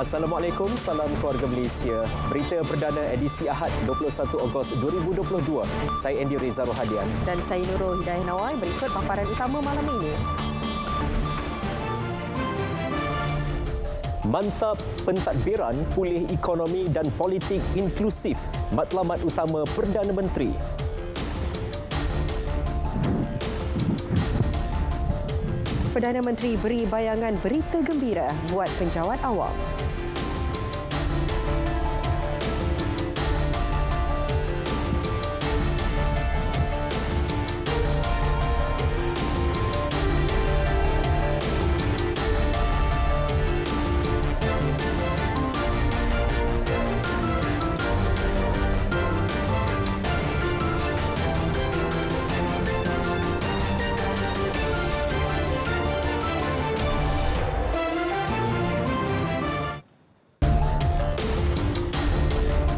Assalamualaikum, salam keluarga Malaysia. Berita perdana edisi Ahad 21 Ogos 2022. Saya Andy Reza Rohadian. Dan saya Nurul Hidayah Nawai. Berikut paparan utama malam ini. Mantap pentadbiran pulih ekonomi dan politik inklusif. Matlamat utama Perdana Menteri. Perdana Menteri beri bayangan berita gembira buat penjawat awam.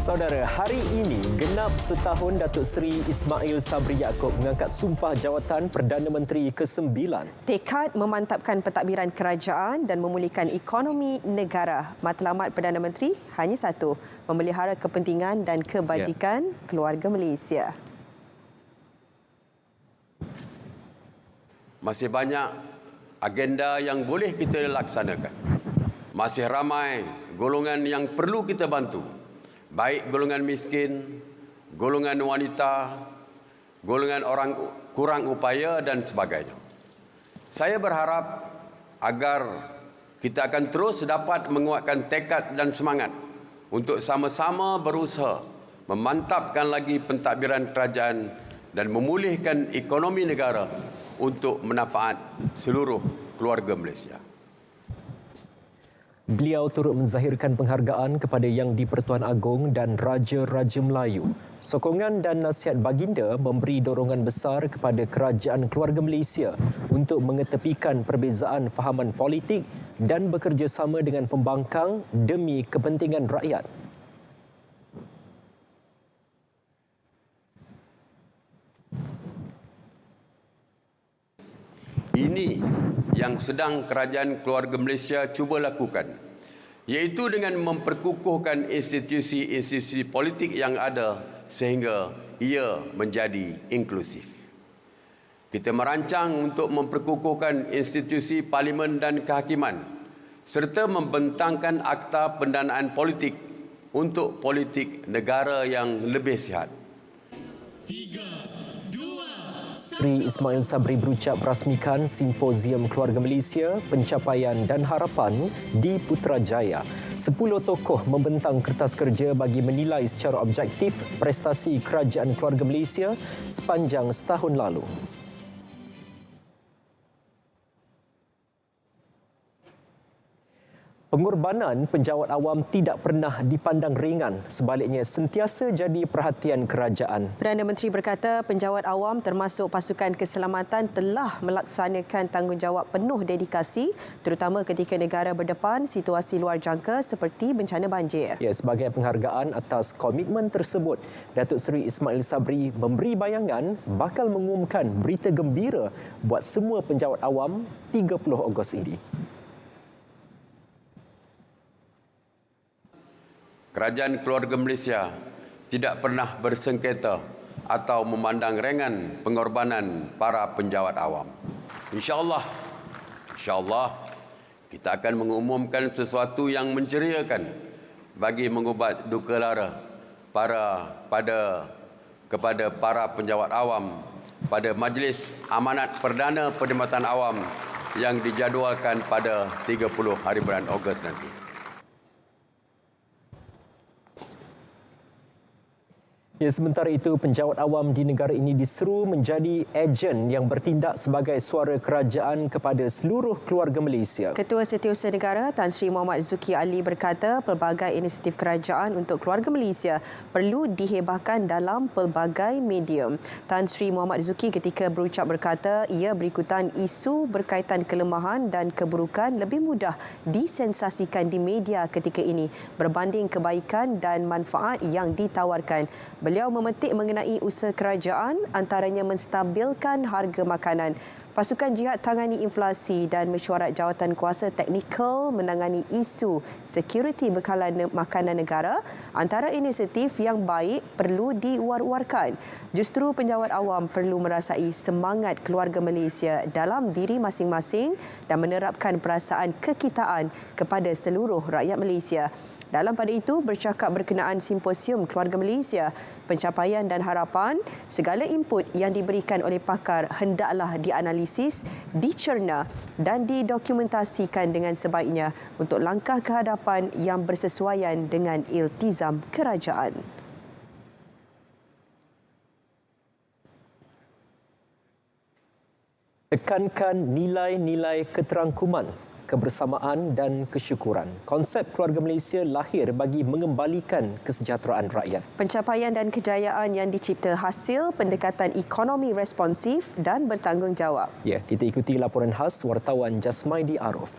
Saudara, hari ini genap setahun Datuk Seri Ismail Sabri Yaakob mengangkat sumpah jawatan Perdana Menteri ke-9. Tekad memantapkan pentadbiran kerajaan dan memulihkan ekonomi negara. Matlamat Perdana Menteri hanya satu, memelihara kepentingan dan kebajikan keluarga Malaysia. Masih banyak agenda yang boleh kita laksanakan. Masih ramai golongan yang perlu kita bantu. Baik golongan miskin, golongan wanita, golongan orang kurang upaya dan sebagainya. Saya berharap agar kita akan terus dapat menguatkan tekad dan semangat untuk sama-sama berusaha memantapkan lagi pentadbiran kerajaan dan memulihkan ekonomi negara untuk manfaat seluruh keluarga Malaysia. Beliau turut menzahirkan penghargaan kepada Yang di-Pertuan Agong dan Raja-Raja Melayu. Sokongan dan nasihat baginda memberi dorongan besar kepada kerajaan keluarga Malaysia untuk mengetepikan perbezaan fahaman politik dan bekerjasama dengan pembangkang demi kepentingan rakyat. Ini yang sedang kerajaan keluarga Malaysia cuba lakukan, iaitu dengan memperkukuhkan institusi-institusi politik yang ada sehingga ia menjadi inklusif. Kita merancang untuk memperkukuhkan institusi parlimen dan kehakiman serta membentangkan akta pendanaan politik untuk politik negara yang lebih sihat. Seri Ismail Sabri berucap rasmikan Simposium Keluarga Malaysia, Pencapaian dan Harapan di Putrajaya. 10 tokoh membentang kertas kerja bagi menilai secara objektif prestasi kerajaan keluarga Malaysia sepanjang setahun lalu. Pengorbanan penjawat awam tidak pernah dipandang ringan, sebaliknya sentiasa jadi perhatian kerajaan. Perdana Menteri berkata penjawat awam termasuk pasukan keselamatan telah melaksanakan tanggungjawab penuh dedikasi terutama ketika negara berdepan situasi luar jangka seperti bencana banjir. Ya, sebagai penghargaan atas komitmen tersebut, Datuk Seri Ismail Sabri memberi bayangan bakal mengumumkan berita gembira buat semua penjawat awam 30 Ogos ini. Kerajaan keluarga Malaysia tidak pernah bersengketa atau memandang ringan pengorbanan para penjawat awam. InsyaAllah kita akan mengumumkan sesuatu yang menceriakan bagi mengubat duka lara kepada para penjawat awam pada Majlis Amanat Perdana Perkhidmatan Awam yang dijadualkan pada 30 hari bulan Ogos nanti. Ya, sementara itu, penjawat awam di negara ini diseru menjadi ejen yang bertindak sebagai suara kerajaan kepada seluruh keluarga Malaysia. Ketua Setiausaha Negara Tan Sri Muhammad Zuki Ali berkata pelbagai inisiatif kerajaan untuk keluarga Malaysia perlu dihebahkan dalam pelbagai medium. Tan Sri Muhammad Zuki ketika berucap berkata ia berikutan isu berkaitan kelemahan dan keburukan lebih mudah disensasikan di media ketika ini berbanding kebaikan dan manfaat yang ditawarkan. Beliau memetik mengenai usaha kerajaan antaranya menstabilkan harga makanan. Pasukan Jihad tangani inflasi dan mesyuarat jawatan kuasa teknikal menangani isu sekuriti bekalan makanan negara antara inisiatif yang baik perlu diwar-warkan. Justru penjawat awam perlu merasai semangat keluarga Malaysia dalam diri masing-masing dan menerapkan perasaan kekitaan kepada seluruh rakyat Malaysia. Dalam pada itu, bercakap berkenaan Simposium Keluarga Malaysia, pencapaian dan harapan, segala input yang diberikan oleh pakar hendaklah dianalisis, dicerna dan didokumentasikan dengan sebaiknya untuk langkah ke hadapan yang bersesuaian dengan iltizam kerajaan. Tekankan nilai-nilai keterangkuman, kebersamaan dan kesyukuran. Konsep Keluarga Malaysia lahir bagi mengembalikan kesejahteraan rakyat. Pencapaian dan kejayaan yang dicipta hasil pendekatan ekonomi responsif dan bertanggungjawab. Ya, kita ikuti laporan khas wartawan Jasmaidi Arif.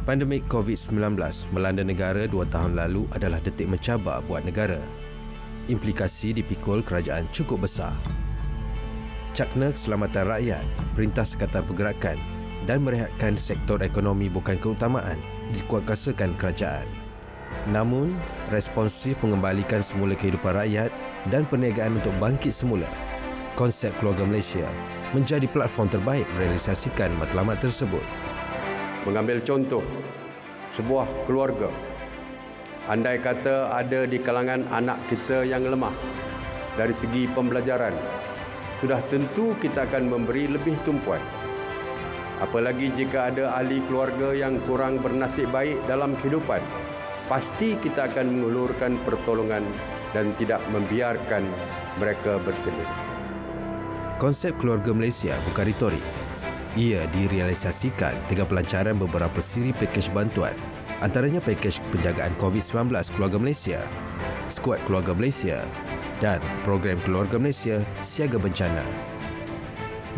Pandemik COVID-19 melanda negara 2 tahun lalu adalah detik mencabar buat negara. Implikasi dipikul kerajaan cukup besar. Cakna keselamatan rakyat, Perintah Sekatan Pergerakan dan merehatkan sektor ekonomi bukan keutamaan dikuatkuasakan kerajaan. Namun, responsif mengembalikan semula kehidupan rakyat dan perniagaan untuk bangkit semula. Konsep Keluarga Malaysia menjadi platform terbaik merealisasikan matlamat tersebut. Mengambil contoh sebuah keluarga, andai kata ada di kalangan anak kita yang lemah dari segi pembelajaran, sudah tentu kita akan memberi lebih tumpuan. Apalagi jika ada ahli keluarga yang kurang bernasib baik dalam kehidupan, pasti kita akan mengulurkan pertolongan dan tidak membiarkan mereka bersendiri. Konsep Keluarga Malaysia bukan retorik. Ia direalisasikan dengan pelancaran beberapa siri pakej bantuan, antaranya pakej penjagaan COVID-19 Keluarga Malaysia, Skuad Keluarga Malaysia dan program Keluarga Malaysia Siaga Bencana.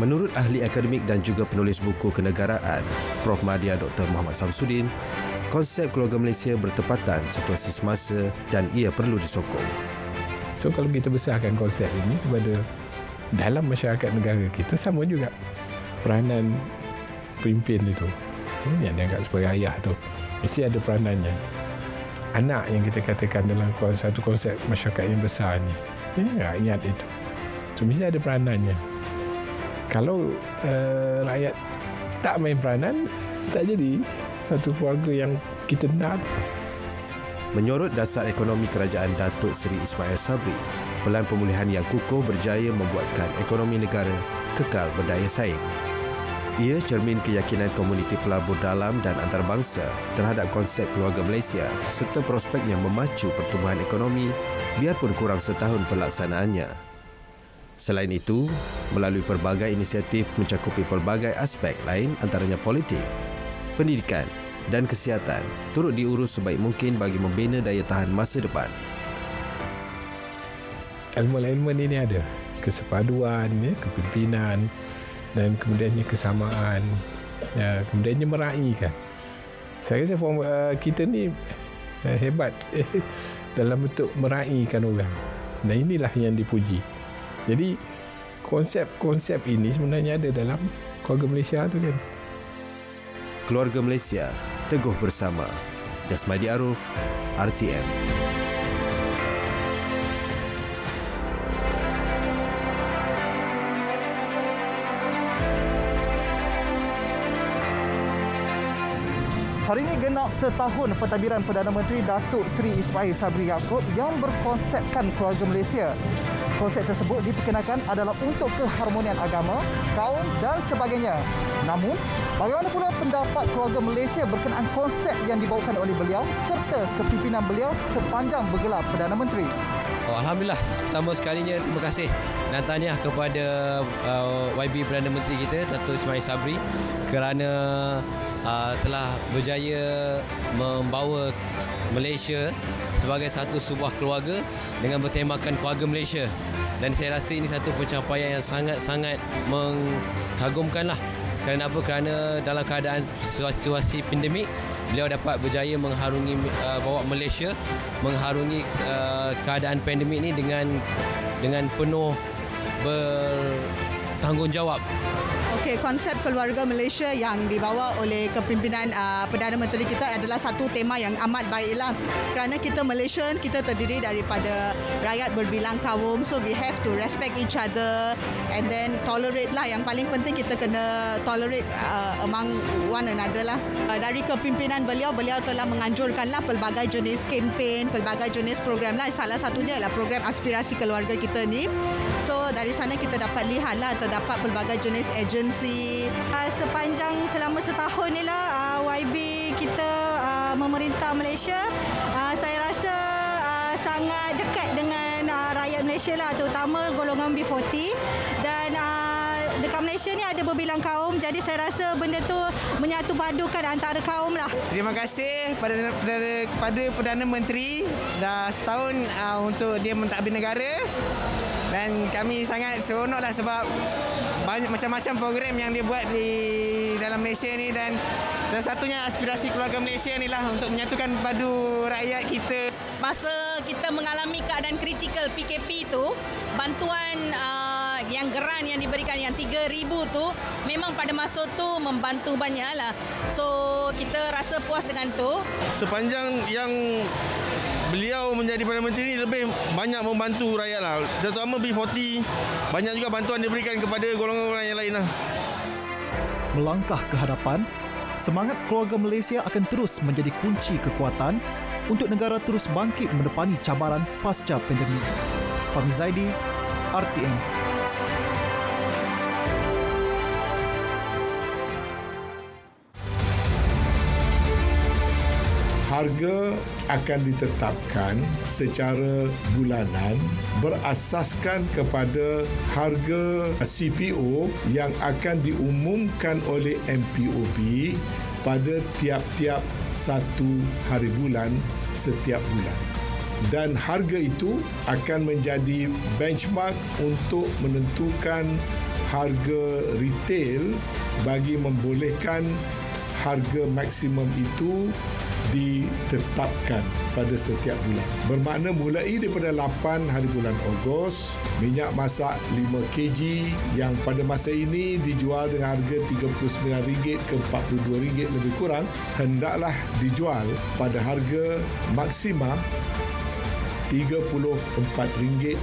Menurut ahli akademik dan juga penulis buku kenegaraan, Prof. Madya Dr. Muhammad Samsudin, konsep Keluarga Malaysia bertepatan situasi semasa dan ia perlu disokong. So kalau kita besarkan konsep ini kepada dalam masyarakat negara kita, sama juga peranan pemimpin itu yang dianggap sebagai ayah tu mesti ada peranannya. Anak yang kita katakan dalam satu konsep masyarakat yang besar ni, ingat itu, so mesti ada peranannya. Kalau rakyat tak main peranan, tak jadi satu keluarga yang kita nak. Menyorot dasar ekonomi kerajaan Datuk Seri Ismail Sabri, pelan pemulihan yang kukuh berjaya membuatkan ekonomi negara kekal berdaya saing. Ia cermin keyakinan komuniti pelabur dalam dan antarabangsa terhadap konsep Keluarga Malaysia serta prospeknya memacu pertumbuhan ekonomi biarpun kurang setahun pelaksanaannya. Selain itu, melalui pelbagai inisiatif mencakupi pelbagai aspek lain antaranya politik, pendidikan dan kesihatan turut diurus sebaik mungkin bagi membina daya tahan masa depan. Elemen-elemen ini ada kesepaduan, kepimpinan dan kemudiannya kesamaan, kemudiannya meraihkan. Saya rasa kita ni hebat dalam bentuk meraihkan orang. Dan inilah yang dipuji. Jadi konsep-konsep ini sebenarnya ada dalam Keluarga Malaysia tu kan. Keluarga Malaysia, teguh bersama. Jasmadi Arif, RTM. Hari ini genap setahun pentadbiran Perdana Menteri Datuk Seri Ismail Sabri Yaakob yang berkonsepkan keluarga Malaysia. Konsep tersebut diperkenalkan adalah untuk keharmonian agama, kaum dan sebagainya. Namun, bagaimana pula pendapat keluarga Malaysia berkenaan konsep yang dibawakan oleh beliau serta kepimpinan beliau sepanjang bergelar Perdana Menteri? Alhamdulillah, pertama sekalinya terima kasih dan tahniah kepada YB Perdana Menteri kita, Datuk Ismail Sabri, kerana telah berjaya membawa Malaysia sebagai satu sebuah keluarga dengan bertemakan keluarga Malaysia. Dan saya rasa ini satu pencapaian yang sangat-sangat mengagumkanlah. Kerana apa? Kerana dalam keadaan situasi pandemik, beliau dapat berjaya mengharungi bawa Malaysia mengharungi keadaan pandemik ini dengan penuh bertanggungjawab. Okey, konsep keluarga Malaysia yang dibawa oleh kepimpinan Perdana Menteri kita adalah satu tema yang amat baiklah. Kerana kita Malaysian, kita terdiri daripada rakyat berbilang kaum, so we have to respect each other and then tolerate lah. Yang paling penting kita kena tolerate among one another lah. Dari kepimpinan beliau telah menganjurkanlah pelbagai jenis kempen, pelbagai jenis program lah. Salah satunya adalah program aspirasi keluarga kita ni. So dari sana kita dapat lihatlah terdapat pelbagai jenis agensi. Selama setahun ni lah YB kita memerintah Malaysia, saya rasa sangat dekat dengan rakyat Malaysia lah, terutama golongan B40 dan dekat Malaysia ni ada berbilang kaum, jadi saya rasa benda tu menyatu padukan antara kaum lah. Terima kasih kepada Perdana Menteri dah setahun untuk dia mentadbir negara. Dan kami sangat seronoklah sebab banyak macam-macam program yang dia buat di dalam Malaysia ni, dan salah satunya aspirasi keluarga Malaysia ni lah untuk menyatukan padu rakyat kita. Masa kita mengalami keadaan kritikal PKP tu, bantuan yang geran yang diberikan yang 3,000 tu memang pada masa tu membantu banyaklah. So kita rasa puas dengan tu. Sepanjang yang beliau menjadi Perdana Menteri ini lebih banyak membantu rakyat lah. Terutama B40, banyak juga bantuan diberikan kepada golongan-golongan yang lain lah. Melangkah ke hadapan, semangat keluarga Malaysia akan terus menjadi kunci kekuatan untuk negara terus bangkit menepani cabaran pasca pandemik. Fahmi Zaidi, RTM. Harga akan ditetapkan secara bulanan berasaskan kepada harga CPO yang akan diumumkan oleh MPOB pada tiap-tiap satu hari bulan setiap bulan. Dan harga itu akan menjadi benchmark untuk menentukan harga retail bagi membolehkan harga maksimum itu ditetapkan pada setiap bulan. Bermakna mulai daripada 8 hari bulan Ogos, minyak masak 5 kg yang pada masa ini dijual dengan harga RM39 ke RM42 lebih kurang, hendaklah dijual pada harga maksima RM34.70.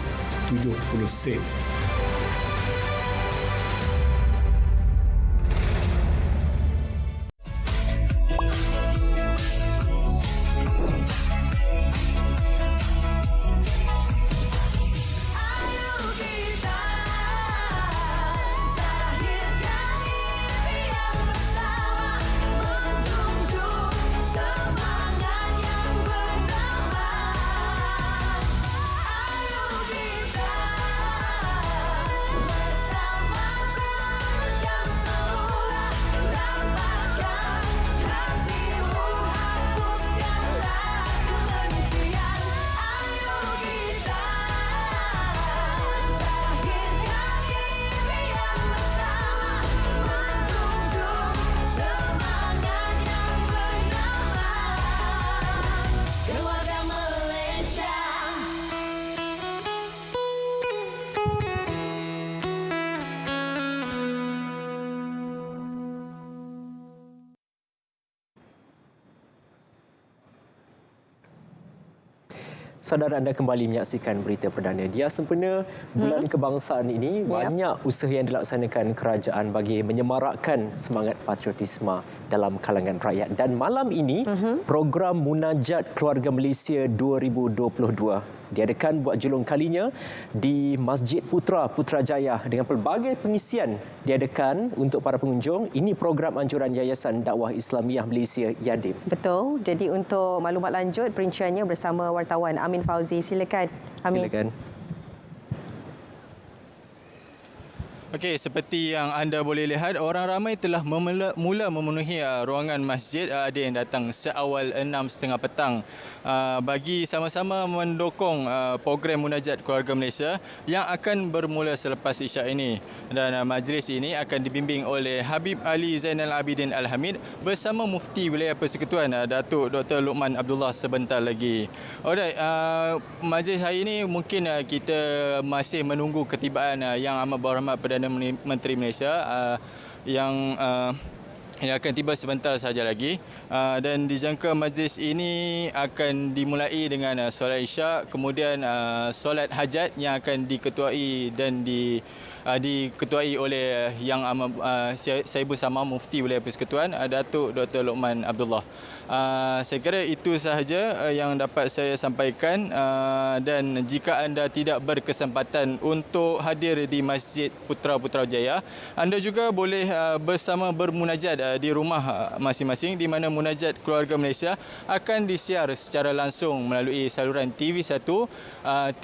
Saudara, anda kembali menyaksikan berita perdana. Dia sempena Bulan Kebangsaan ini, banyak usaha yang dilaksanakan kerajaan bagi menyemarakkan semangat patriotisme dalam kalangan rakyat. Dan malam ini, program Munajat Keluarga Malaysia 2022 diadakan buat julung kalinya di Masjid Putrajaya dengan pelbagai pengisian diadakan untuk para pengunjung. Ini program anjuran Yayasan Dakwah Islamiah Malaysia YADIM. Betul. Jadi untuk maklumat lanjut perinciannya bersama wartawan Amin Fauzi. Silakan Amin. Silakan. Okey, seperti yang anda boleh lihat, orang ramai telah mula memenuhi ruangan masjid. Ada yang datang seawal 6.30 petang bagi sama-sama mendukung program Munajat Keluarga Malaysia yang akan bermula selepas Isyak ini. Dan majlis ini akan dibimbing oleh Habib Ali Zainal Abidin Al-Hamid bersama Mufti Wilayah Persekutuan Datuk Dr. Luqman Abdullah sebentar lagi. Alright, majlis hari ini mungkin kita masih menunggu ketibaan Yang Amat Berhormat Perdana Menteri Malaysia yang akan tiba sebentar sahaja lagi, dan dijangka majlis ini akan dimulai dengan solat Isyak, kemudian solat hajat yang akan diketuai dan diketuai oleh Yang Amat Saibul Sama Mufti Wilayah Persekutuan Datuk Dr. Luqman Abdullah. Saya kira itu sahaja yang dapat saya sampaikan, dan jika anda tidak berkesempatan untuk hadir di Masjid Putrajaya, anda juga boleh bersama bermunajat di rumah masing-masing, di mana Munajat Keluarga Malaysia akan disiar secara langsung melalui saluran TV1,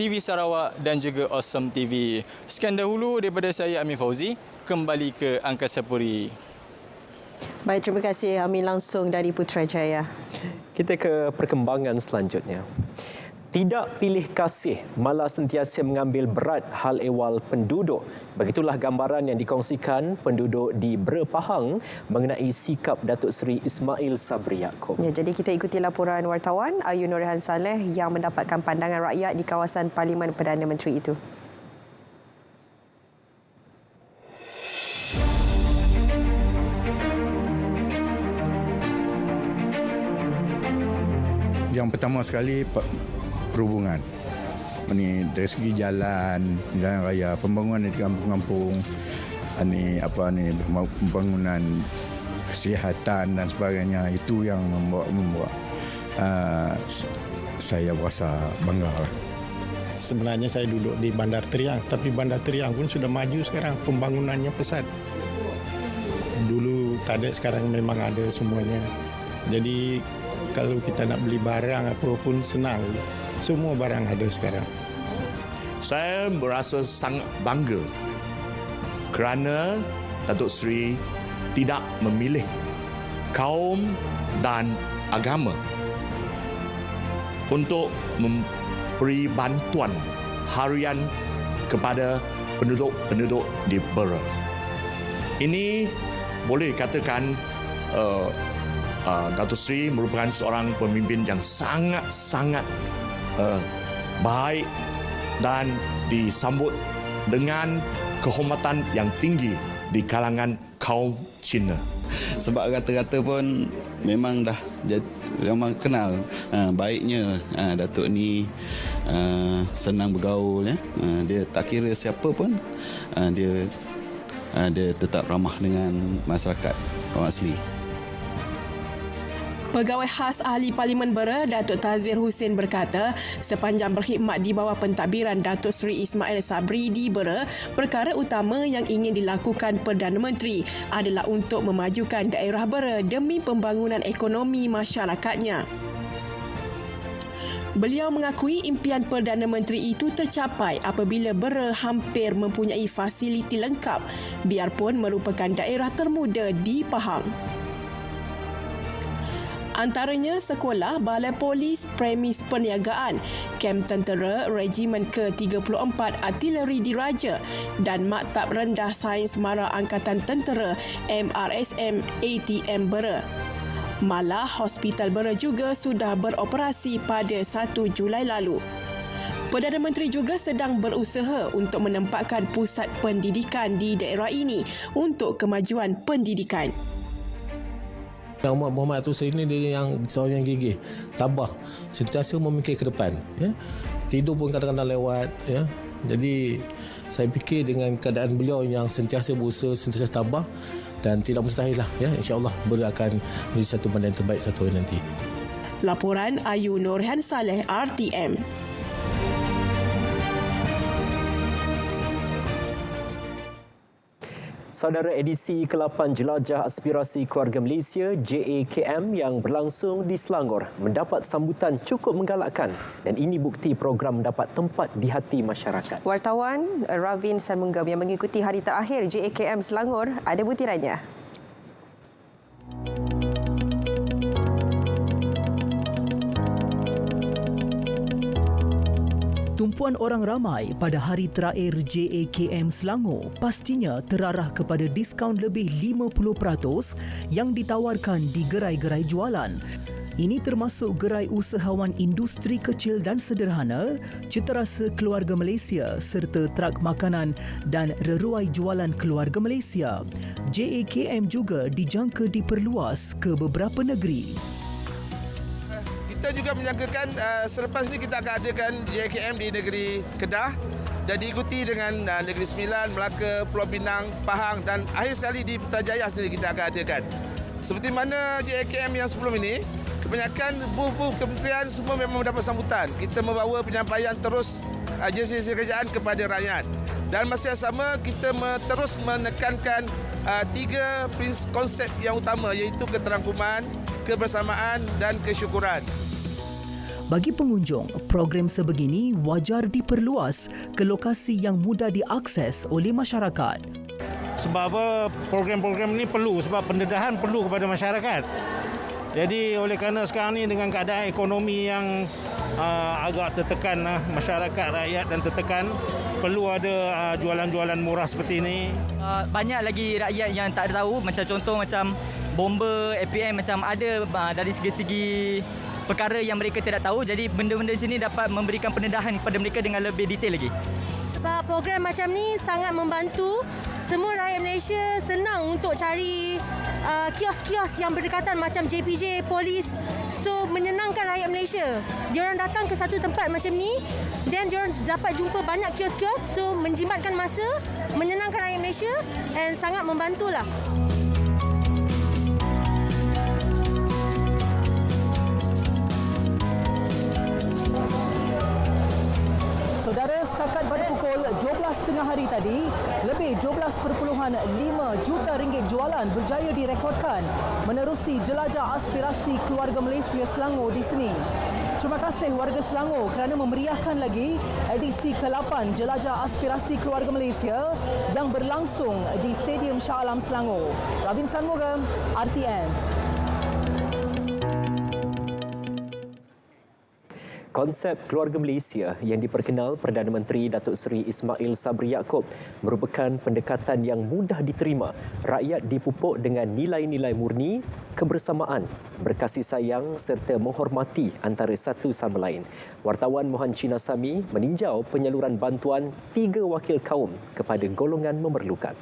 TV Sarawak dan juga Awesome TV. Sekian dahulu daripada saya Amin Fauzi, kembali ke Angkasa Puri. Baik, terima kasih Amin langsung dari Putrajaya. Kita ke perkembangan selanjutnya. Tidak pilih kasih, malah sentiasa mengambil berat hal ehwal penduduk. Begitulah gambaran yang dikongsikan penduduk di Bera Pahang mengenai sikap Datuk Seri Ismail Sabri Yaakob. Ya, jadi kita ikuti laporan wartawan Ayu Nurhan Saleh yang mendapatkan pandangan rakyat di kawasan Parlimen Perdana Menteri itu. Yang pertama sekali perhubungan. Ini dari segi jalan raya, pembangunan di kampung-kampung, pembangunan kesihatan dan sebagainya, itu yang membuat saya berasa bangga. Sebenarnya saya duduk di Bandar Teriang, tapi Bandar Teriang pun sudah maju sekarang, pembangunannya pesat. Dulu tak ada, sekarang memang ada semuanya. Jadi kalau kita nak beli barang apa pun senang. Semua barang ada sekarang. Saya merasa sangat bangga kerana Datuk Seri tidak memilih kaum dan agama untuk memberi bantuan harian kepada penduduk-penduduk di Bera. Ini boleh dikatakan Datuk Seri merupakan seorang pemimpin yang sangat-sangat baik dan disambut dengan kehormatan yang tinggi di kalangan kaum Cina. Sebab kata-kata pun memang dah memang kenal baiknya Datuk ni, senang bergaul ya. Dia tak kira siapa pun, dia tetap ramah dengan masyarakat orang asli. Pegawai khas Ahli Parlimen Bera, Datuk Tazir Hussein berkata, sepanjang berkhidmat di bawah pentadbiran Datuk Seri Ismail Sabri di Bera, perkara utama yang ingin dilakukan Perdana Menteri adalah untuk memajukan daerah Bera demi pembangunan ekonomi masyarakatnya. Beliau mengakui impian Perdana Menteri itu tercapai apabila Bera hampir mempunyai fasiliti lengkap, biarpun merupakan daerah termuda di Pahang. Antaranya sekolah, balai polis, premis perniagaan, kem tentera, Regimen ke-34 Artileri Diraja dan Maktab Rendah Sains Mara Angkatan Tentera MRSM ATM Bera. Malah, Hospital Bera juga sudah beroperasi pada 1 Julai lalu. Perdana Menteri juga sedang berusaha untuk menempatkan pusat pendidikan di daerah ini untuk kemajuan pendidikan. Yang Muhammad Datuk Seri ni dia yang seorang yang gigih, tabah, sentiasa memikir ke depan. Ya. Tidur pun kadang-kadang lewat. Ya. Jadi saya fikir dengan keadaan beliau yang sentiasa berusaha, sentiasa tabah dan tidak mustahil lah. Ya. InsyaAllah beliau akan menjadi satu benda yang terbaik satu hari nanti. Laporan Ayu Nurhan Saleh, RTM. Saudara, edisi ke-8 Jelajah Aspirasi Keluarga Malaysia JAKM yang berlangsung di Selangor mendapat sambutan cukup menggalakkan dan ini bukti program mendapat tempat di hati masyarakat. Wartawan Ravin Sanmunggam yang mengikuti hari terakhir JAKM Selangor ada butirannya. Tumpuan orang ramai pada hari terakhir JAKM Selangor pastinya terarah kepada diskaun lebih 50% yang ditawarkan di gerai-gerai jualan. Ini termasuk gerai usahawan industri kecil dan sederhana, Ceterasa Keluarga Malaysia serta trak makanan dan reruai jualan Keluarga Malaysia. JAKM juga dijangka diperluas ke beberapa negeri. Kita juga menyangkakan selepas ini kita akan adakan JAKM di negeri Kedah dan diikuti dengan Negeri Sembilan, Melaka, Pulau Pinang, Pahang dan akhir sekali di Putrajaya sendiri kita akan adakan. Seperti mana JAKM yang sebelum ini, kebanyakan buh-buh kementerian semua memang mendapat sambutan. Kita membawa penyampaian terus agensi kerajaan kepada rakyat. Dan masa yang sama kita terus menekankan 3 konsep yang utama iaitu keterangkuman, kebersamaan dan kesyukuran. Bagi pengunjung, program sebegini wajar diperluas ke lokasi yang mudah diakses oleh masyarakat. Sebab apa program-program ini perlu, sebab pendedahan perlu kepada masyarakat. Jadi oleh kerana sekarang ni dengan keadaan ekonomi yang agak tertekan, masyarakat rakyat dan tertekan, perlu ada jualan-jualan murah seperti ini. Banyak lagi rakyat yang tak tahu, macam contoh macam bomba, APM macam ada dari segi-segi perkara yang mereka tidak tahu. Jadi benda-benda macam ni dapat memberikan pendedahan kepada mereka dengan lebih detail lagi. Sebab program macam ni sangat membantu semua rakyat Malaysia senang untuk cari kios-kios yang berdekatan macam JPJ, polis. So menyenangkan rakyat Malaysia. Diorang datang ke satu tempat macam ni dan diorang dapat jumpa banyak kios-kios. So menjimatkan masa, menyenangkan rakyat Malaysia dan sangat membantulah. Saudara, setakat pada pukul 12.30 hari tadi, lebih 12.5 juta ringgit jualan berjaya direkodkan menerusi Jelajah Aspirasi Keluarga Malaysia Selangor di sini. Terima kasih warga Selangor kerana memeriahkan lagi edisi ke-8 Jelajah Aspirasi Keluarga Malaysia yang berlangsung di Stadium Shah Alam Selangor. Ravin Sanmunggam, RTM. Konsep Keluarga Malaysia yang diperkenal Perdana Menteri Datuk Seri Ismail Sabri Yaakob merupakan pendekatan yang mudah diterima. Rakyat dipupuk dengan nilai-nilai murni, kebersamaan, berkasih sayang serta menghormati antara satu sama lain. Wartawan Mohan Cina Sami meninjau penyaluran bantuan 3 wakil kaum kepada golongan memerlukan.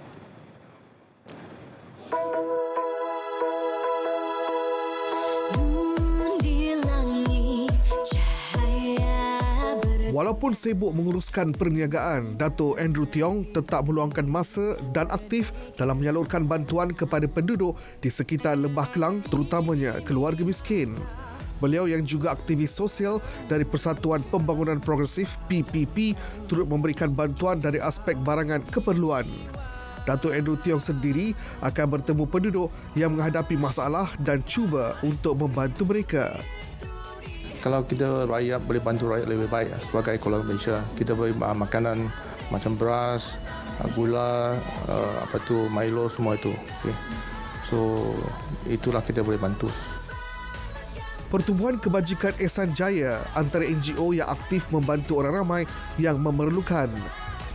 Walaupun sibuk menguruskan perniagaan, Dato' Andrew Tiong tetap meluangkan masa dan aktif dalam menyalurkan bantuan kepada penduduk di sekitar Lembah Kelang, terutamanya keluarga miskin. Beliau yang juga aktivis sosial dari Persatuan Pembangunan Progresif PPP turut memberikan bantuan dari aspek barangan keperluan. Dato' Andrew Tiong sendiri akan bertemu penduduk yang menghadapi masalah dan cuba untuk membantu mereka. Kalau kita rakyat boleh bantu rakyat lebih baik sebagai keluarga Malaysia, kita boleh makanan macam beras, gula, Milo, semua itu. Okay. So itulah kita boleh bantu. Pertubuhan Kebajikan Ehsan Jaya antara NGO yang aktif membantu orang ramai yang memerlukan.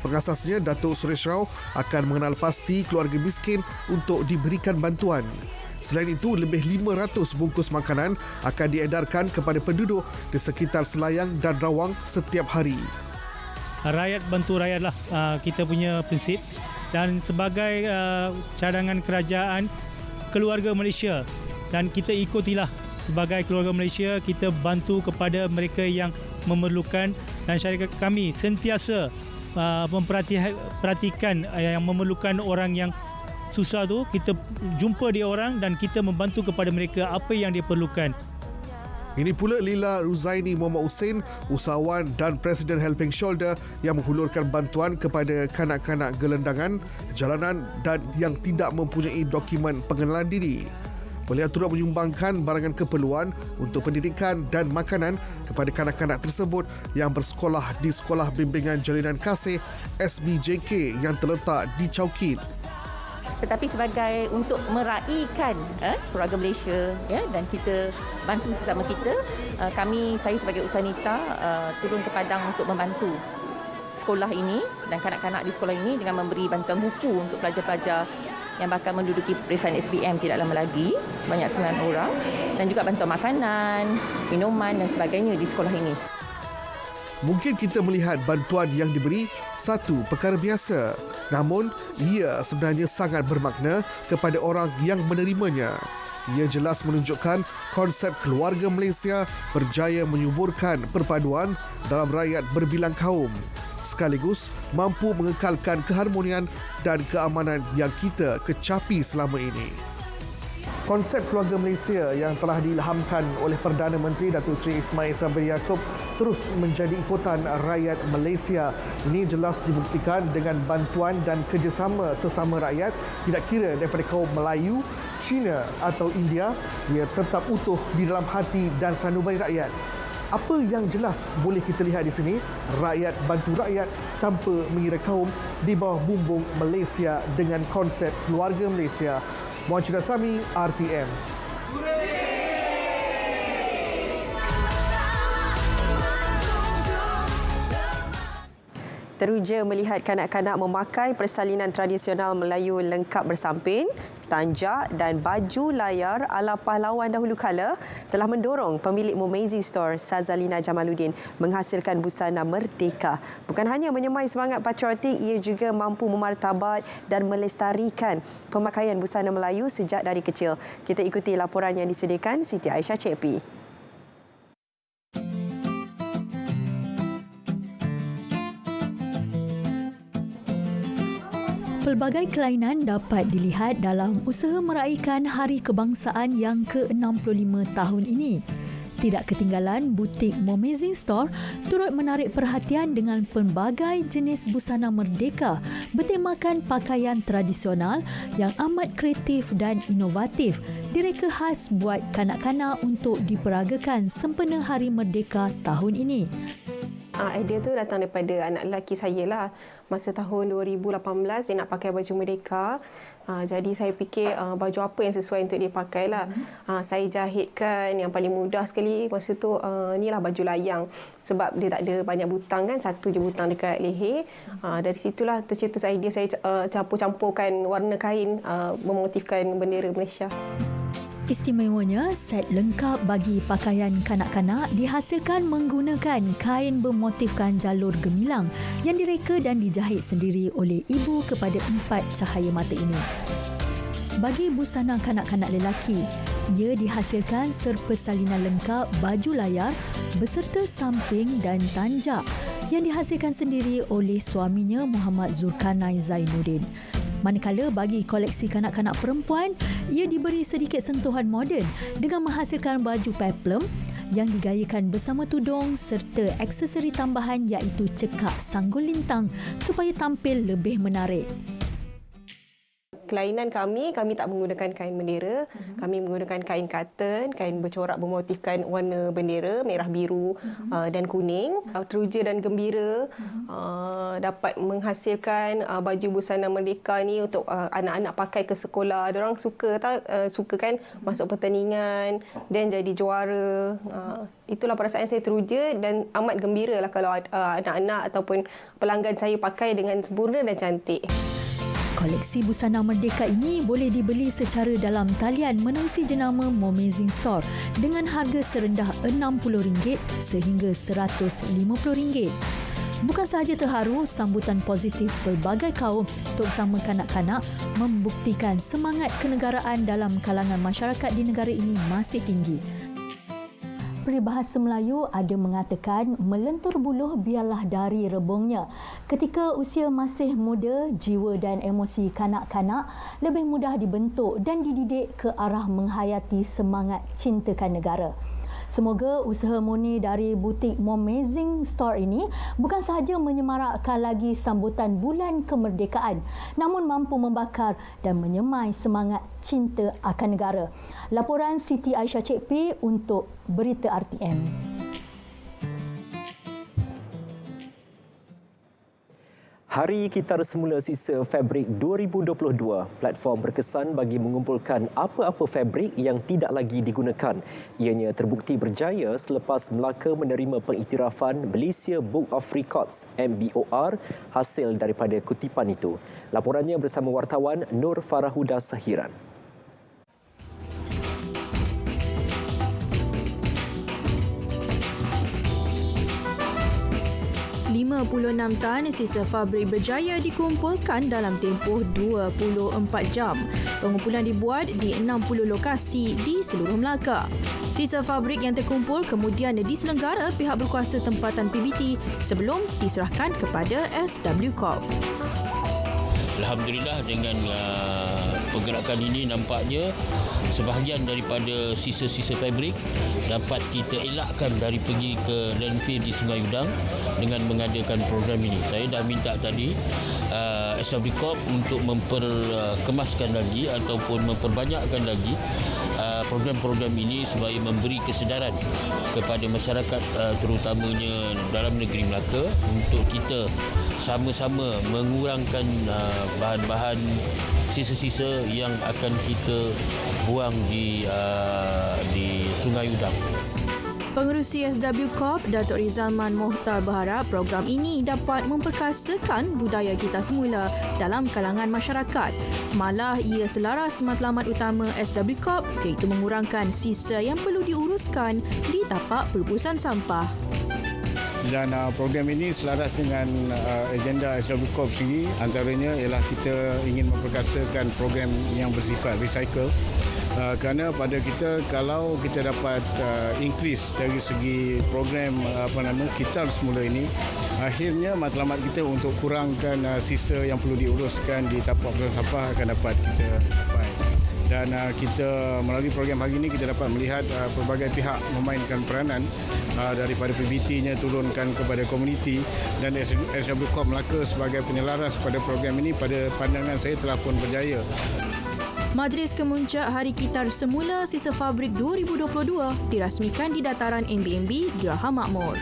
Pengasasnya Datuk Suresh Rao akan mengenal pasti keluarga miskin untuk diberikan bantuan. Selain itu, lebih 500 bungkus makanan akan diedarkan kepada penduduk di sekitar Selayang dan Rawang setiap hari. Rakyat bantu rakyatlah kita punya prinsip, dan sebagai cadangan kerajaan Keluarga Malaysia, dan kita ikutilah sebagai keluarga Malaysia, kita bantu kepada mereka yang memerlukan, dan syarikat kami sentiasa memperhatikan yang memerlukan, orang yang susah tu kita jumpa dia orang dan kita membantu kepada mereka apa yang dia perlukan. Ini pula Lila Ruzaini Muhammad Hussein, usahawan dan Presiden Helping Shoulder yang menghulurkan bantuan kepada kanak-kanak gelandangan, jalanan dan yang tidak mempunyai dokumen pengenalan diri. Beliau turut menyumbangkan barangan keperluan untuk pendidikan dan makanan kepada kanak-kanak tersebut yang bersekolah di Sekolah Bimbingan Jalinan Kasih SBJK yang terletak di Chowkit. Tetapi sebagai untuk meraihkan keluarga Malaysia dan kita bantu sesama kita, saya sebagai usahanita turun ke Padang untuk membantu sekolah ini dan kanak-kanak di sekolah ini dengan memberi bantuan buku untuk pelajar-pelajar yang bakal menduduki peperiksaan SPM tidak lama lagi, sebanyak 9 orang, dan juga bantuan makanan, minuman dan sebagainya di sekolah ini. Mungkin kita melihat bantuan yang diberi satu perkara biasa, namun ia sebenarnya sangat bermakna kepada orang yang menerimanya. Ia jelas menunjukkan konsep keluarga Malaysia berjaya menyuburkan perpaduan dalam rakyat berbilang kaum, sekaligus mampu mengekalkan keharmonian dan keamanan yang kita kecapi selama ini. Konsep keluarga Malaysia yang telah diilhamkan oleh Perdana Menteri Datuk Seri Ismail Sabri Yaakob terus menjadi ikutan rakyat Malaysia. Ini jelas dibuktikan dengan bantuan dan kerjasama sesama rakyat, tidak kira daripada kaum Melayu, Cina atau India, ia tetap utuh di dalam hati dan sanubari rakyat. Apa yang jelas boleh kita lihat di sini, rakyat bantu rakyat tanpa mengira kaum di bawah bumbung Malaysia dengan konsep keluarga Malaysia. Muhammad Sami, RTM. Teruja melihat kanak-kanak memakai persalinan tradisional Melayu lengkap bersamping, tanjak dan baju layar ala pahlawan dahulu kala telah mendorong pemilik Momazing Store, Sazalina Jamaluddin, menghasilkan busana merdeka. Bukan hanya menyemai semangat patriotik, ia juga mampu memartabat dan melestarikan pemakaian busana Melayu sejak dari kecil. Kita ikuti laporan yang disediakan Siti Aisyah Cepi. Pelbagai kelainan dapat dilihat dalam usaha meraihkan Hari Kebangsaan yang ke-65 tahun ini. Tidak ketinggalan, butik Momazing Store turut menarik perhatian dengan pelbagai jenis busana merdeka bertemakan pakaian tradisional yang amat kreatif dan inovatif, direka khas buat kanak-kanak untuk diperagakan sempena Hari Merdeka tahun ini. Idea tu datang daripada anak lelaki saya lah. Masa tahun 2018 dia nak pakai baju merdeka. Jadi saya fikir baju apa yang sesuai untuk dia pakai lah. Saya jahitkan yang paling mudah sekali masa tu inilah baju layang. Sebab dia tak ada banyak butang kan, satu je butang dekat leher. Dari situlah tercetus idea saya campur-campurkan warna kain memotifkan bendera Malaysia. Istimewanya, set lengkap bagi pakaian kanak-kanak dihasilkan menggunakan kain bermotifkan jalur gemilang yang direka dan dijahit sendiri oleh ibu kepada 4 cahaya mata ini. Bagi busana kanak-kanak lelaki, ia dihasilkan serpesalinan lengkap baju layar beserta samping dan tanjak yang dihasilkan sendiri oleh suaminya Muhammad Zulkarnain Zainuddin. Manakala bagi koleksi kanak-kanak perempuan, ia diberi sedikit sentuhan moden dengan menghasilkan baju peplum yang digayakan bersama tudung serta aksesori tambahan iaitu cekak sanggul lintang supaya tampil lebih menarik. Kelainan kami tak menggunakan kain bendera. Kami menggunakan kain cotton, kain bercorak bermotifkan warna bendera, merah, biru dan kuning. Teruja dan gembira dapat menghasilkan baju busana merdeka ni untuk anak-anak pakai ke sekolah. Diorang suka kan masuk pertandingan dan jadi juara. Itulah perasaan saya teruja dan amat gembira lah kalau anak-anak ataupun pelanggan saya pakai dengan sempurna dan cantik. Koleksi busana merdeka ini boleh dibeli secara dalam talian menerusi jenama Momazing Store dengan harga serendah RM60 sehingga RM150. Bukan sahaja terharu, sambutan positif pelbagai kaum, terutama kanak-kanak, membuktikan semangat kenegaraan dalam kalangan masyarakat di negara ini masih tinggi. Peribahasa Melayu ada mengatakan melentur buluh biarlah dari rebungnya. Ketika usia masih muda, jiwa dan emosi kanak-kanak lebih mudah dibentuk dan dididik ke arah menghayati semangat cintakan negara. Semoga usaha murni dari butik Momazing Store ini bukan sahaja menyemarakkan lagi sambutan bulan kemerdekaan, namun mampu membakar dan menyemai semangat cinta akan negara. Laporan Siti Aisyah Cik P untuk Berita RTM. Hari Kitar Semula Sisa Fabrik 2022, platform berkesan bagi mengumpulkan apa-apa fabrik yang tidak lagi digunakan. Ianya terbukti berjaya selepas Melaka menerima pengiktirafan Malaysia Book of Records (MBOR) hasil daripada kutipan itu. Laporannya bersama wartawan Nur Farahuda Sahiran. 56 tan sisa fabrik berjaya dikumpulkan dalam tempoh 24 jam. Pengumpulan dibuat di 60 lokasi di seluruh Melaka. Sisa fabrik yang terkumpul kemudian diselenggara pihak berkuasa tempatan PBT sebelum diserahkan kepada SW Corp. Alhamdulillah dengan pergerakan ini nampaknya sebahagian daripada sisa-sisa fabrik dapat kita elakkan dari pergi ke landfill di Sungai Udang dengan mengadakan program ini. Saya dah minta tadi SW Corp untuk memperkemaskan lagi ataupun memperbanyakkan lagi program-program ini supaya memberi kesedaran kepada masyarakat terutamanya dalam negeri Melaka untuk kita sama-sama mengurangkan bahan-bahan sisa-sisa yang akan kita buang di Sungai Udang. Pengerusi SW Corp, Datuk Rizalman Mohtar berharap program ini dapat memperkasakan budaya kita semula dalam kalangan masyarakat. Malah ia selaras matlamat utama SW Corp iaitu mengurangkan sisa yang perlu diuruskan di tapak pelupusan sampah. Dan program ini selaras dengan agenda SW Corp sendiri, antaranya ialah kita ingin memperkasakan program yang bersifat recycle. Kerana pada kita, kalau kita dapat increase dari segi program Kitar Semula ini, akhirnya matlamat kita untuk kurangkan sisa yang perlu diuruskan di tapak pelupusan sampah akan dapat kita capai. Dan kita melalui program hari ini kita dapat melihat pelbagai pihak memainkan peranan daripada PBT-nya turunkan kepada komuniti, dan SW Corp Melaka sebagai penyelaras pada program ini pada pandangan saya telah pun berjaya. Majlis Kemuncak Hari Kitar Semula Sisa Fabrik 2022 dirasmikan di dataran MBMB Geraham Makmur.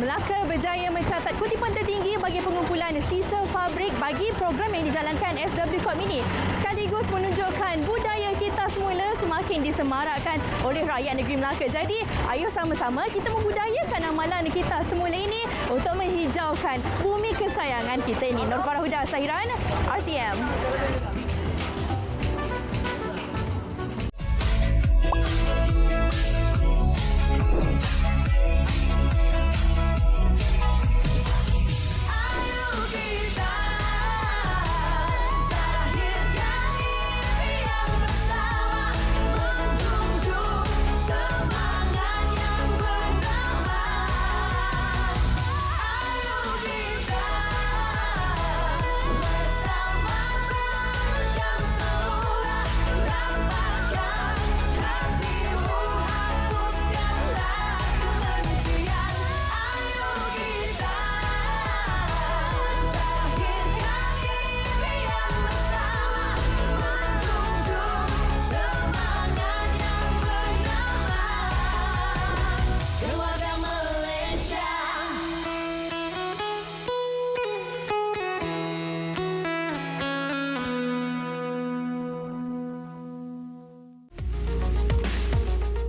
Melaka berjaya mencatat kutipan tertinggi bagi pengumpulan sisa fabrik bagi program yang dijalankan SW Corp ini, sekaligus menunjukkan budaya kita semula semakin disemarakkan oleh rakyat negeri Melaka. Jadi, ayo sama-sama kita membudayakan amalan kita semula ini untuk menghijaukan bumi kesayangan kita ini. Nur Farahuda Sahiran, RTM.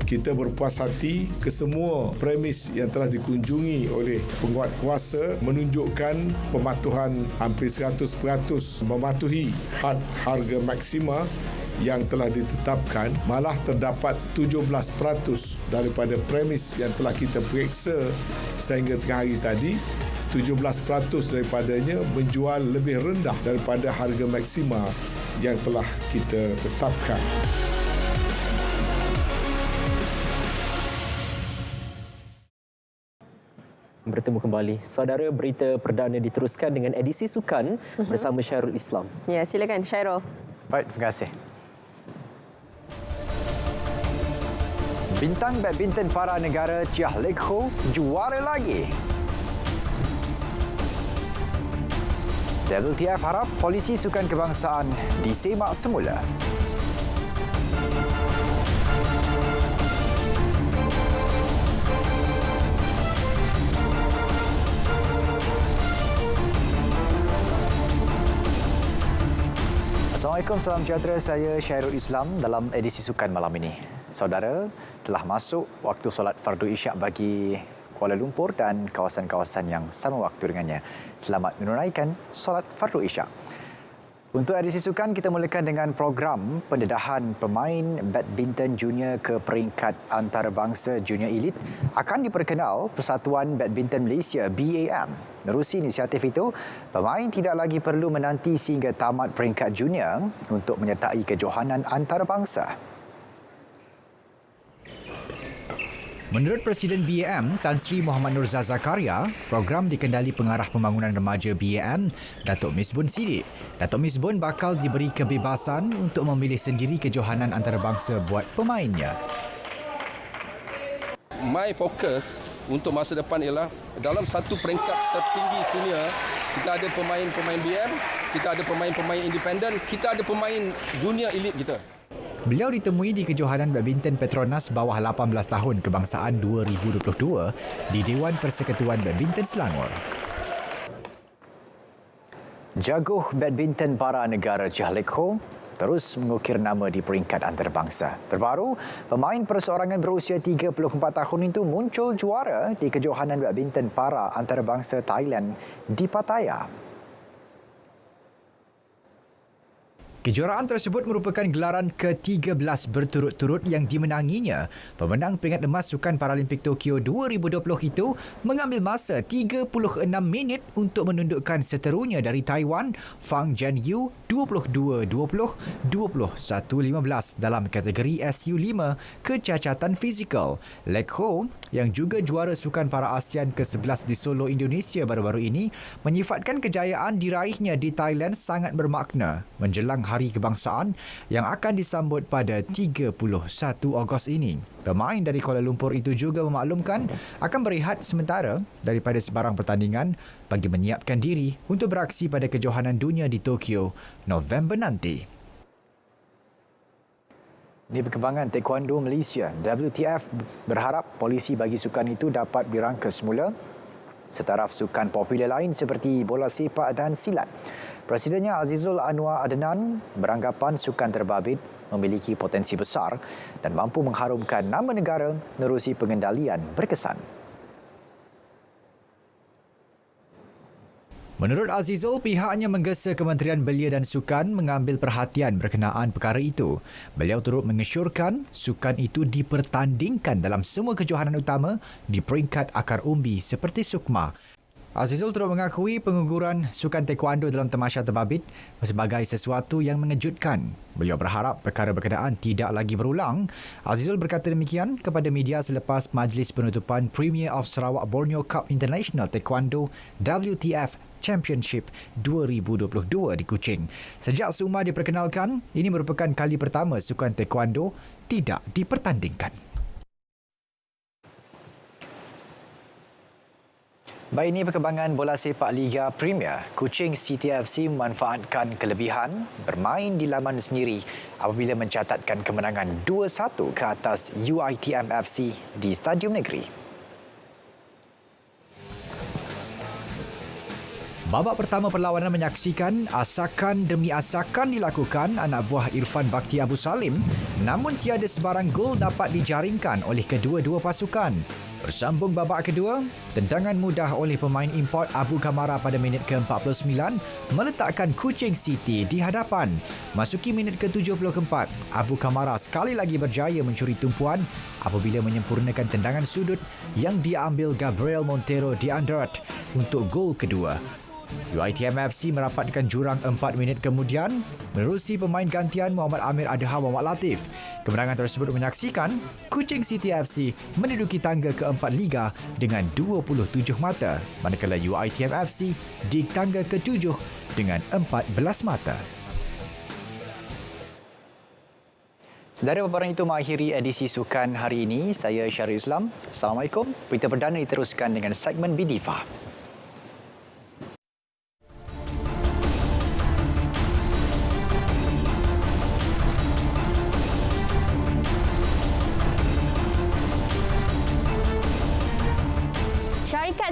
Kita berpuas hati ke semua premis yang telah dikunjungi oleh penguat kuasa menunjukkan pematuhan hampir 100% mematuhi had harga maksima yang telah ditetapkan, malah terdapat 17% daripada premis yang telah kita periksa sehingga tengah hari tadi, 17% daripadanya menjual lebih rendah daripada harga maksima yang telah kita tetapkan. Bertemu kembali. Saudara, berita perdana diteruskan dengan edisi sukan bersama Syairul Islam. Ya, silakan Syairul. Baik, terima kasih. Bintang badminton para negara Chia Lek Ho juara lagi. WTF harap polisi sukan kebangsaan disemak semula. Assalamualaikum, salam sejahtera. Saya Syairul Islam dalam edisi sukan malam ini. Saudara, telah masuk waktu solat fardu isyak bagi Kuala Lumpur dan kawasan-kawasan yang sama waktu dengannya. Selamat menunaikan solat fardu isyak. Untuk edisi sukan, kita mulakan dengan program pendedahan pemain badminton junior ke peringkat antarabangsa junior elit akan diperkenal Persatuan Badminton Malaysia BAM. Menerusi inisiatif itu, pemain tidak lagi perlu menanti sehingga tamat peringkat junior untuk menyertai kejohanan antarabangsa. Menurut Presiden BAM, Tan Sri Muhammad Nurza Zakaria, program dikendali Pengarah Pembangunan Remaja BAM, Datuk Misbun Sidik. Datuk Misbun bakal diberi kebebasan untuk memilih sendiri kejohanan antarabangsa buat pemainnya. My fokus untuk masa depan ialah dalam satu peringkat tertinggi senior, kita ada pemain-pemain BAM, kita ada pemain-pemain independen, kita ada pemain junior elit kita. Beliau ditemui di kejohanan badminton Petronas bawah 18 tahun kebangsaan 2022 di Dewan Persekutuan Badminton Selangor. Jaguh badminton para negara Chia Lek Ho terus mengukir nama di peringkat antarabangsa. Terbaru, pemain perseorangan berusia 34 tahun itu muncul juara di kejohanan badminton para antarabangsa Thailand di Pattaya. Kejuaraan tersebut merupakan gelaran ke-13 berturut-turut yang dimenanginya. Pemenang peringkat emas Sukan Paralimpik Tokyo 2020 itu mengambil masa 36 minit untuk menundukkan seterunya dari Taiwan, Fang Jianyu 22-20, 21-15 dalam kategori SU5 kecacatan fizikal. Lek Ho yang juga juara Sukan Para ASEAN ke-11 di Solo, Indonesia baru-baru ini menyifatkan kejayaan diraihnya di Thailand sangat bermakna menjelang Hari Kebangsaan yang akan disambut pada 31 Ogos ini. Pemain dari Kuala Lumpur itu juga memaklumkan akan berehat sementara daripada sebarang pertandingan bagi menyiapkan diri untuk beraksi pada kejohanan dunia di Tokyo November nanti. Ini perkembangan Taekwondo Malaysia. WTF berharap polisi bagi sukan itu dapat dirangka semula setaraf sukan popular lain seperti bola sepak dan silat. Presidennya Azizul Anwar Adnan beranggapan sukan terbabit memiliki potensi besar dan mampu mengharumkan nama negara menerusi pengendalian berkesan. Menurut Azizul, pihaknya menggesa Kementerian Belia dan Sukan mengambil perhatian berkenaan perkara itu. Beliau turut mengesyorkan sukan itu dipertandingkan dalam semua kejohanan utama di peringkat akar umbi seperti Sukma. Azizul turut mengakui penguguran sukan taekwondo dalam tamasya terbabit sebagai sesuatu yang mengejutkan. Beliau berharap perkara berkenaan tidak lagi berulang. Azizul berkata demikian kepada media selepas majlis penutupan Premier of Sarawak Borneo Cup International Taekwondo WTF Championship 2022 di Kuching. Sejak SUMA diperkenalkan, ini merupakan kali pertama sukan taekwondo tidak dipertandingkan. Baik, ini perkembangan bola sepak Liga Premier. Kuching City FC memanfaatkan kelebihan bermain di laman sendiri apabila mencatatkan kemenangan 2-1 ke atas UiTM FC di Stadium Negeri. Babak pertama perlawanan menyaksikan asakan demi asakan dilakukan anak buah Irfan Bakti Abu Salim, namun tiada sebarang gol dapat dijaringkan oleh kedua-dua pasukan. Bersambung babak kedua, tendangan mudah oleh pemain import Abu Kamara pada minit ke-49 meletakkan Kuching City di hadapan. Masuki minit ke-74, Abu Kamara sekali lagi berjaya mencuri tumpuan apabila menyempurnakan tendangan sudut yang diambil Gabriel Montero di undert untuk gol kedua. UiTM FC merapatkan jurang 4 minit kemudian menerusi pemain gantian Muhammad Amir Adha Muhammad Latif. Kemenangan tersebut menyaksikan Kuching City FC menduduki tangga keempat Liga dengan 27 mata, manakala UiTM FC di tangga ke-7 dengan 14 mata. Saudara, paparan itu mengakhiri edisi Sukan hari ini. Saya Syarul Islam. Assalamualaikum. Berita perdana diteruskan dengan segmen Bidifa.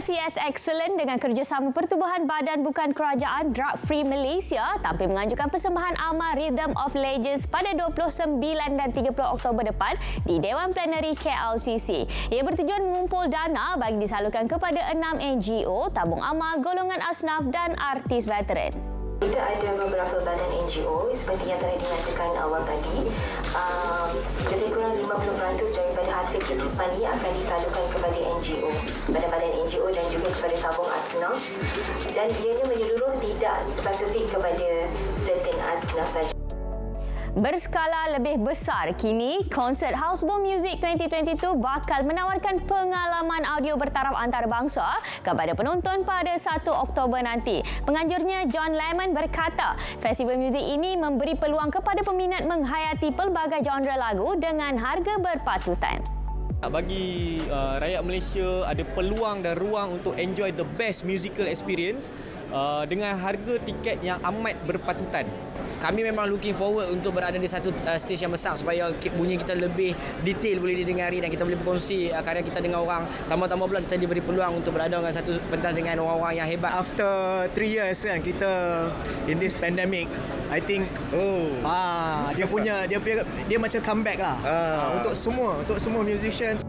CS Excellent dengan kerjasama Pertubuhan Badan Bukan Kerajaan Drug Free Malaysia tampil menganjurkan persembahan amal Rhythm of Legends pada 29 dan 30 Oktober depan di Dewan Plenary KLCC. Ia bertujuan mengumpul dana bagi disalurkan kepada 6 NGO, tabung amal, golongan asnaf dan artis veteran. Kita ada beberapa badan NGO seperti yang telah dinyatakan awal tadi. Lebih kurang 50% daripada hasil titipan ini akan disalurkan kepada NGO, badan-badan NGO dan juga kepada tabung asnaf. Dan ianya menyeluruh, tidak spesifik kepada certain asnaf saja. Berskala lebih besar, kini konsert Housebound Music 2022 bakal menawarkan pengalaman audio bertaraf antarabangsa kepada penonton pada 1 Oktober nanti. Penganjurnya John Lemon berkata, festival muzik ini memberi peluang kepada peminat menghayati pelbagai genre lagu dengan harga berpatutan. Bagi rakyat Malaysia ada peluang dan ruang untuk enjoy the best musical experience dengan harga tiket yang amat berpatutan. Kami memang looking forward untuk berada di satu stage yang besar supaya bunyi kita lebih detail boleh didengari dan kita boleh berkongsi karya kita dengan orang. Tambah-tambah pula kita diberi peluang untuk berada dengan satu pentas dengan orang-orang yang hebat. After 3 years kan kita in this pandemic, I think dia macam comeback lah untuk semua musicians.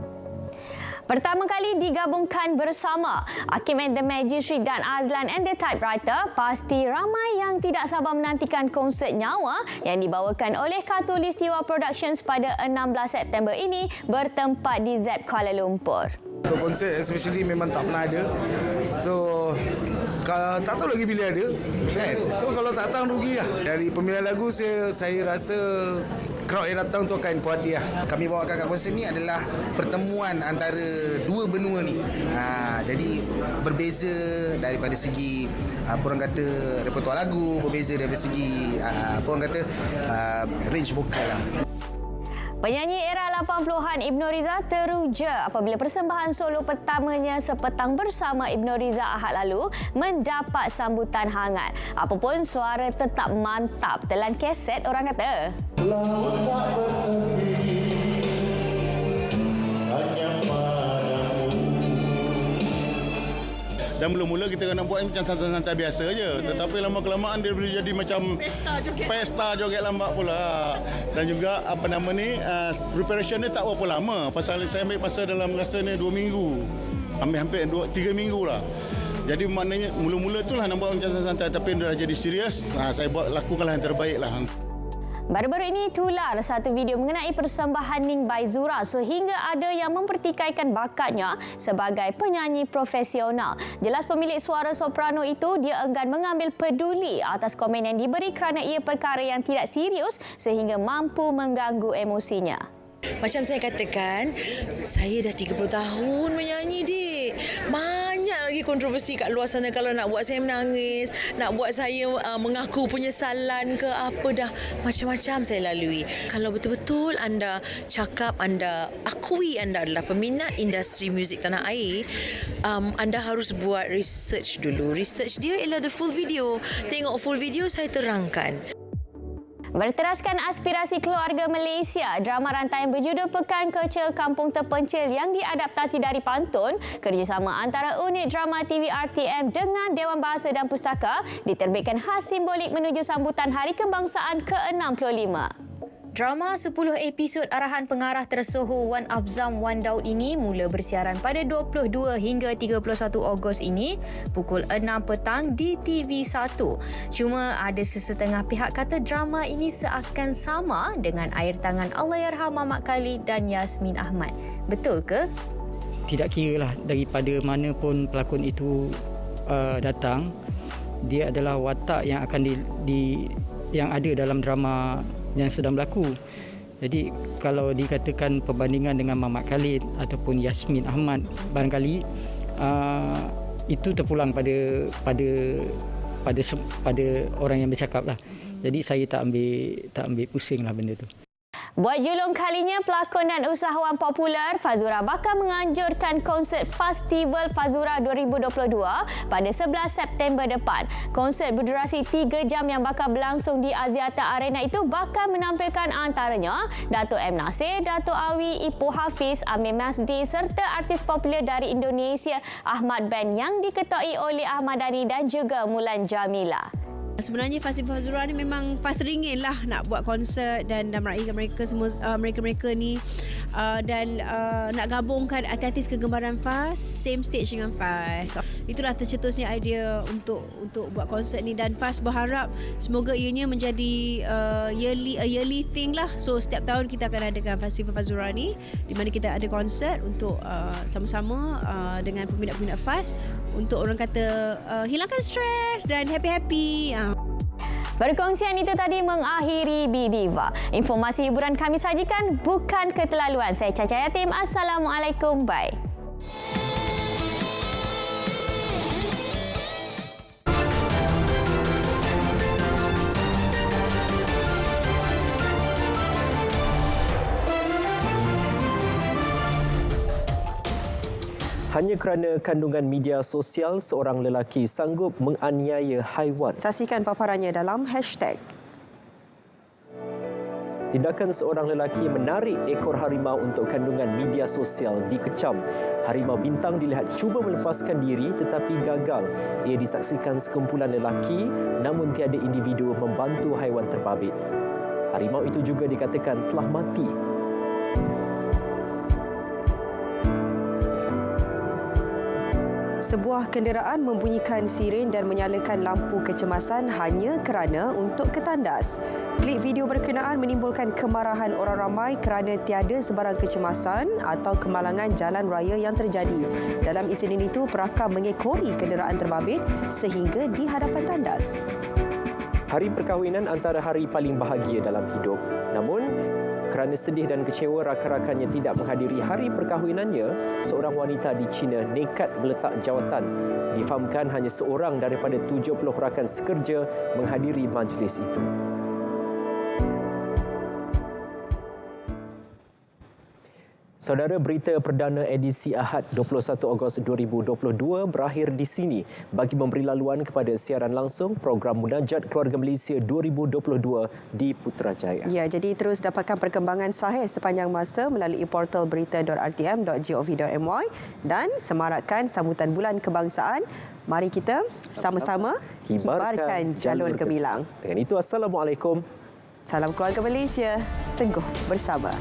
Pertama kali digabungkan bersama Hakim and the Magistrate dan Azlan and the Typewriter, pasti ramai yang tidak sabar menantikan konsert nyawa yang dibawakan oleh Khatulistiwa Productions pada 16 September ini bertempat di ZEP Kuala Lumpur. Untuk konsert especially memang tak pernah ada. So kalau tak tahu lagi bila ada kan? So kalau tak datang rugi lah. Dari pemilihan lagu saya rasa crowd yang datang tu akan puas hati lah. Kami bawakan kat konsert ni adalah pertemuan antara dua benua ni. Jadi berbeza daripada segi orang kata repertoire lagu, berbeza daripada segi orang kata range vokal lah. Penyanyi era 80-an Ibnu Riza teruja apabila persembahan solo pertamanya Sepetang Bersama Ibnu Riza Ahad lalu mendapat sambutan hangat. Apapun suara tetap mantap, telan keset orang kata. Dan mula-mula kita kena buat macam santai-santai biasa je. Tetapi lama-kelamaan dia boleh jadi macam pesta joget lambat pula. Dan juga preparation dia tak berapa lama. Pasal saya ambil masa dalam rasanya 2 minggu. Hampir 3 minggu lah. Jadi maknanya mula-mula itulah nampak macam santai-santai. Tapi dah jadi serius. Saya lakukanlah yang terbaik lah. Baru-baru ini tular satu video mengenai persembahan Ning by Zura sehingga ada yang mempertikaikan bakatnya sebagai penyanyi profesional. Jelas pemilik suara soprano itu dia enggan mengambil peduli atas komen yang diberi kerana ia perkara yang tidak serius sehingga mampu mengganggu emosinya. Macam saya katakan, saya dah 30 tahun menyanyi, dik. Banyak lagi kontroversi kat luar sana kalau nak buat saya menangis, nak buat saya mengaku penyesalan ke apa, dah macam-macam saya lalui. Kalau betul-betul anda cakap, anda akui anda adalah peminat industri muzik tanah air, anda harus buat research dulu. Research dia ialah the full video. Tengok full video, saya terangkan. Berteraskan aspirasi keluarga Malaysia, drama rantaian berjudul Pekan Kecil Kampung Terpencil yang diadaptasi dari pantun kerjasama antara unit drama TV RTM dengan Dewan Bahasa dan Pustaka diterbitkan khas simbolik menuju sambutan Hari Kebangsaan ke-65. Drama 10 episod arahan pengarah tersohor Wan Afzam Wan Daud ini mula bersiaran pada 22 hingga 31 Ogos ini pukul 6 petang di TV1. Cuma ada sesetengah pihak kata drama ini seakan sama dengan air tangan Allahyarham Muhammad Khalid dan Yasmin Ahmad. Betul ke? Tidak kiralah daripada mana pun pelakon itu datang, dia adalah watak yang akan yang ada dalam drama yang sedang berlaku. Jadi kalau dikatakan perbandingan dengan Muhammad Khalid ataupun Yasmin Ahmad, barangkali itu terpulang pada orang yang bercakap lah. Jadi saya tak ambil pusing lah benda tu. Buat julung kalinya, pelakon dan usahawan popular Fazura bakal menganjurkan konsert Festival Fazura 2022 pada 11 September depan. Konsert berdurasi 3 jam yang bakal berlangsung di Axiata Arena itu bakal menampilkan antaranya Dato' M. Nasir, Dato' Awi, Ipoh Hafiz, Amir Masdi serta artis popular dari Indonesia Ahmad Band yang diketuai oleh Ahmad Dhani dan juga Mulan Jamila. Sebenarnya Festival Fazura ni memang pas teringin lah nak buat konsert dan meraihkan mereka semua, mereka ni dan nak gabungkan artis kegemaran Faz same stage dengan Faz. Itulah tercetusnya idea untuk buat konsert ni dan Faz berharap semoga ianya menjadi yearly thing lah. So setiap tahun kita akan adakan Festival Fazura ni di mana kita ada konsert untuk sama-sama dengan peminat-peminat Faz untuk orang kata hilangkan stres dan happy-happy. Perkongsian itu tadi mengakhiri BDiva. Informasi hiburan kami sajikan bukan keterlaluan. Saya Caca Yatim. Assalamualaikum. Bye. Hanya kerana kandungan media sosial, seorang lelaki sanggup menganiaya haiwan. Saksikan paparannya dalam hashtag. Tindakan seorang lelaki menarik ekor harimau untuk kandungan media sosial dikecam. Harimau bintang dilihat cuba melepaskan diri tetapi gagal. Ia disaksikan sekumpulan lelaki namun tiada individu membantu haiwan terbabit. Harimau itu juga dikatakan telah mati. Sebuah kenderaan membunyikan siren dan menyalakan lampu kecemasan hanya kerana untuk ketandas. Klip video berkenaan menimbulkan kemarahan orang ramai kerana tiada sebarang kecemasan atau kemalangan jalan raya yang terjadi. Dalam insiden itu, perakam mengekori kenderaan terbabit sehingga di hadapan tandas. Hari perkahwinan antara hari paling bahagia dalam hidup. Namun, kerana sedih dan kecewa rakan-rakannya tidak menghadiri hari perkahwinannya, seorang wanita di China nekat meletak jawatan. Difahamkan hanya seorang daripada 70 rakan sekerja menghadiri majlis itu. Saudara, berita perdana edisi Ahad 21 Ogos 2022 berakhir di sini bagi memberi laluan kepada siaran langsung program Munajat Keluarga Malaysia 2022 di Putrajaya. Ya, jadi terus dapatkan perkembangan sahih sepanjang masa melalui portal berita.rtm.gov.my dan semarakkan sambutan Bulan Kebangsaan. Mari kita sama-sama kibarkan jalur gemilang. Dengan itu, Assalamualaikum. Salam Keluarga Malaysia. Teguh bersama.